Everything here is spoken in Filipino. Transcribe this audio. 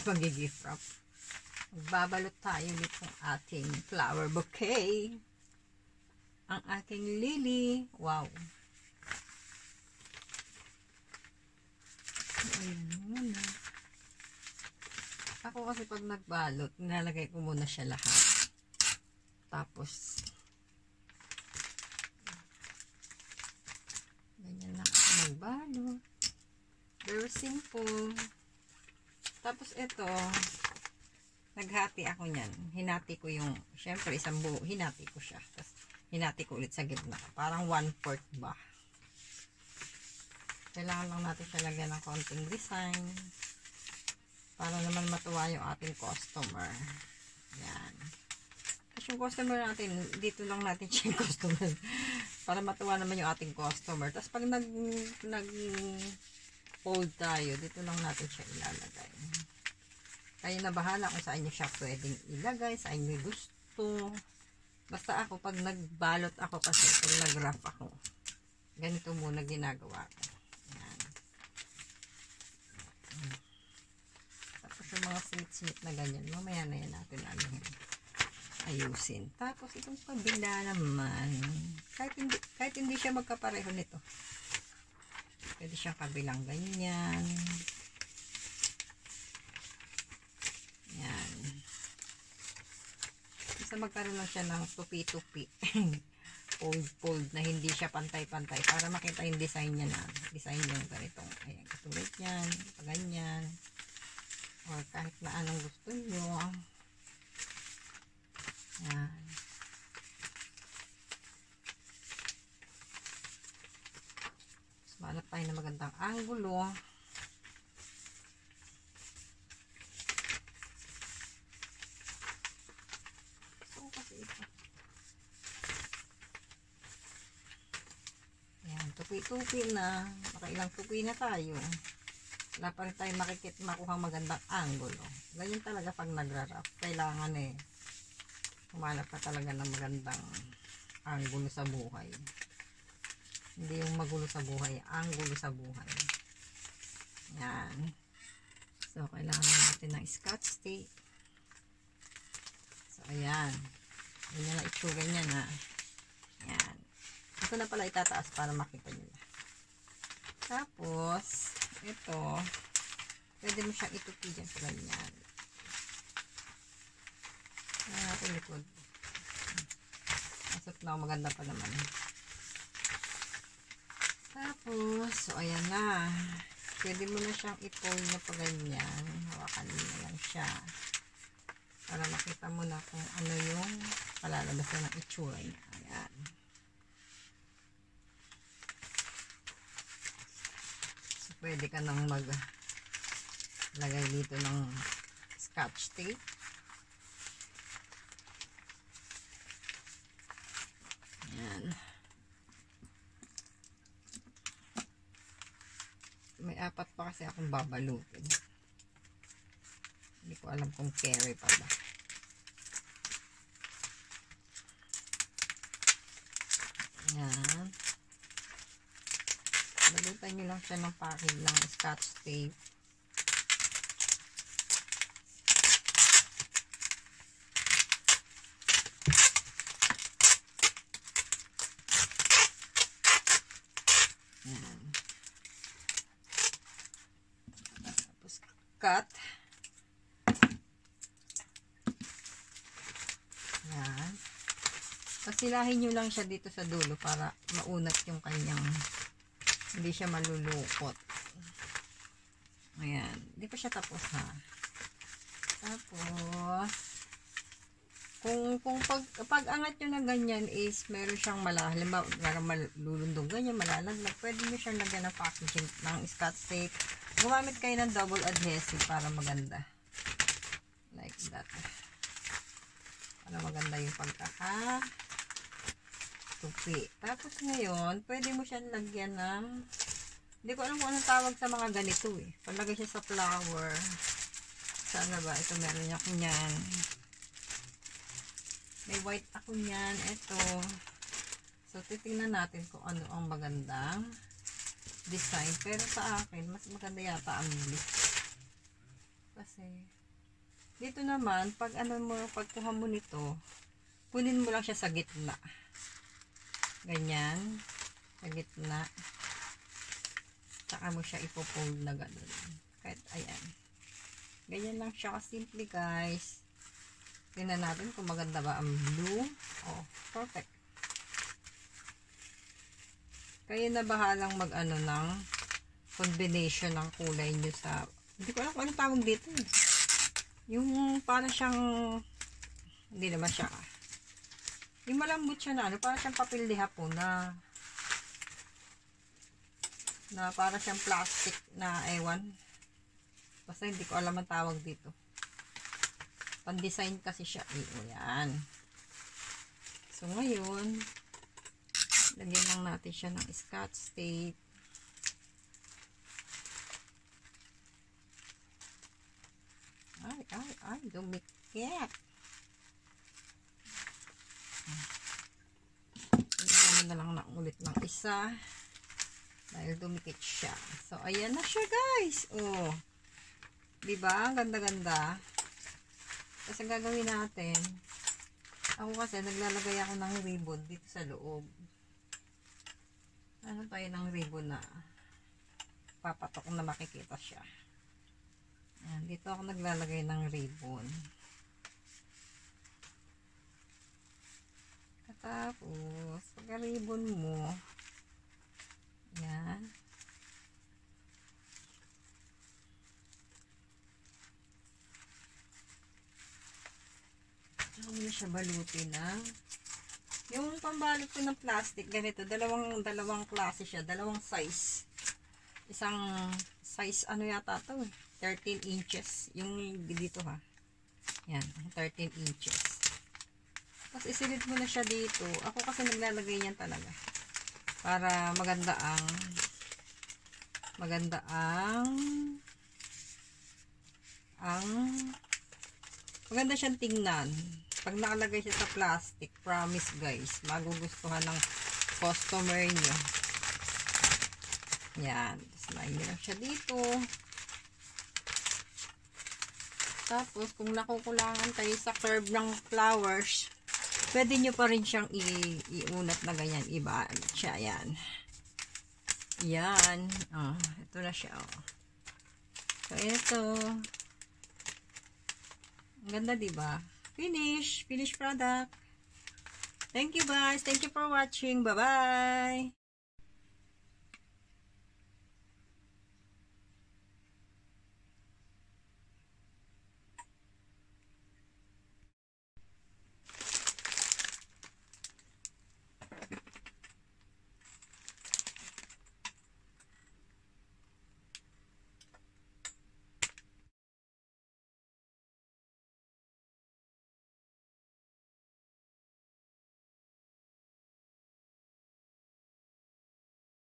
mag-gift wrap. Magbabalot tayo nitong ating flower bouquet. Ang aking lily. Wow. Ayan muna. Ako kasi pag nagbalot, nilalagay ko muna siya lahat. Tapos, ganyan lang ako magbalot. Very simple. Tapos ito, naghati ako niyan. Hinati ko yung, syempre isang buo, hinati ko siya. Tapos, hinati ko ulit sa gitna. Parang 1/4 ba. Kailangan lang natin siya lagyan ng konting design para naman matuwa yung ating customer. Yan. Tapos yung customer natin, dito lang natin siya yung customer para matuwa naman yung ating customer. Tapos pag nag-fold tayo, dito lang natin siya ilalagay. Kayo na bahala kung saan nyo siya pwedeng ilagay, saan nyo gusto. Basta ako, pag nagbalot ako kasi, pag nag-wrap ako, ganito muna ginagawa ko. Tapos yung mga snip-snip na ganyan, mamaya na yan natin ayusin. Tapos itong kabila naman, kahit hindi siya magkapareho nito, pwede siyang kabilang ganyan. Yan. Basta magkaroon lang siya ng tupi-tupi. Fold na hindi siya pantay-pantay para makita yung design niya na. Design yung ganitong, ayan, katulad yan, ganyan. Or kahit na anong gusto nyo. Yan. Mas malap tayo na magandang angulo. So, kasi ito. Yan, tupi-tupi na. Makailang tupi na tayo. Wala pa rin tayo makuha magandang angulo. Ganyan talaga pag nagra-wrap. Kailangan humanap ka talaga ng magandang angulo sa buhay. Hindi yung magulo sa buhay, angulo sa buhay. Yan. So, kailangan natin ng scotch tape. So, ayan. Ganyan na itsura niya na. Yan. Ito na pala itataas para makita nyo. Tapos, ito, pwede mo siyang itupi dyan sa ganyan. Ayan natin likod. Asap na, maganda pa naman. Tapos, so ayan na. Pwede mo na siyang i-fold na pa ganyan. Hawakan mo na lang siya. Para makita mo na kung ano yung palalabas na ng itsura niya. Ayan. Pwede ka nang maglagay dito ng scotch tape. Ayan. May 4 pa kasi akong babalutin. Hindi ko alam kung carry pa ba. Ayan. Balutan nyo lang siya ng packing lang scotch tape. Yan. Tapos cut. Yan. Pasilahin nyo lang siya dito sa dulo para maunat yung kanyang, hindi siya malulukot. Ayan. Hindi pa siya tapos ha. Tapos, kung pag angat nyo na ganyan is meron siyang malalim, parang malulundong ganyan, malalaglag. Pwede nyo siyang lagyan ng packaging ng scotch tape. Gumamit kayo ng double adhesive para maganda. Like that. Para maganda yung tupi. Tapos ngayon, pwede mo siyang lagyan ng, hindi ko alam kung anong tawag sa mga ganito eh. Palagay siya sa flower. Sana ba? Ito meron niya kunyan. May white ako niyan. Ito. So, titingnan natin kung ano ang magandang design. Pero sa akin, mas maganda yata ang blue. Kasi, Dito naman, pag pagkuha mo nito, kunin mo lang siya sa gitna. Ganyan. Sa gitna. Tsaka mo siya ipofold na gano'n. Kahit, ayan. Ganyan lang siya kasimple, guys. Tingnan natin kung maganda ba ang blue. Oh, perfect. Kayo na bahalang ng combination ng kulay nyo sa, hindi ko alam kung anong tawag dito. Yung para siyang, hindi naman siya. Yung malambot siya na, para siyang papel de hapon na para siyang plastic na ewan. Basta hindi ko alam ang tawag dito. Pan-design kasi siya. Yan. So, ngayon, lagyan lang natin siya ng scotch tape. Ay, dumikit. Lagyan na lang na ulit ng isa. Dahil dumikit siya. So, ayan na siya, guys. Oh. Diba? Ganda-ganda. Kasi gagawin natin, ako kasi naglalagay ako ng ribbon dito sa loob. Ano tayo ng ribbon na papatok na makikita siya. Ayan, dito ako naglalagay ng ribbon. Tapos, pagka-ribbon mo, ayan. Saka mo na siya balutin na. Yung pambalot ko ng plastic, ganito, dalawang klase siya, dalawang size. Isang size, ano yata to, 13 inches. Yung dito ha. Yan, 13 inches. Tapos isilid mo na siya dito. Ako kasi naglalagay niyan talaga. Para maganda siyang tingnan. Pag nakalagay siya sa plastic, promise guys, magugustuhan ng customer nyo. Yan. Tapos lain lang siya dito. Tapos, kung nakukulangan tayo sa curve ng flowers, pwede nyo pa rin siyang iunat na ganyan. Iba siya. Yan. Yan. Oh, ito na siya. Oh. So, ito. Ang ganda, diba? Finish product. Thank you guys. Thank you for watching. Bye-bye.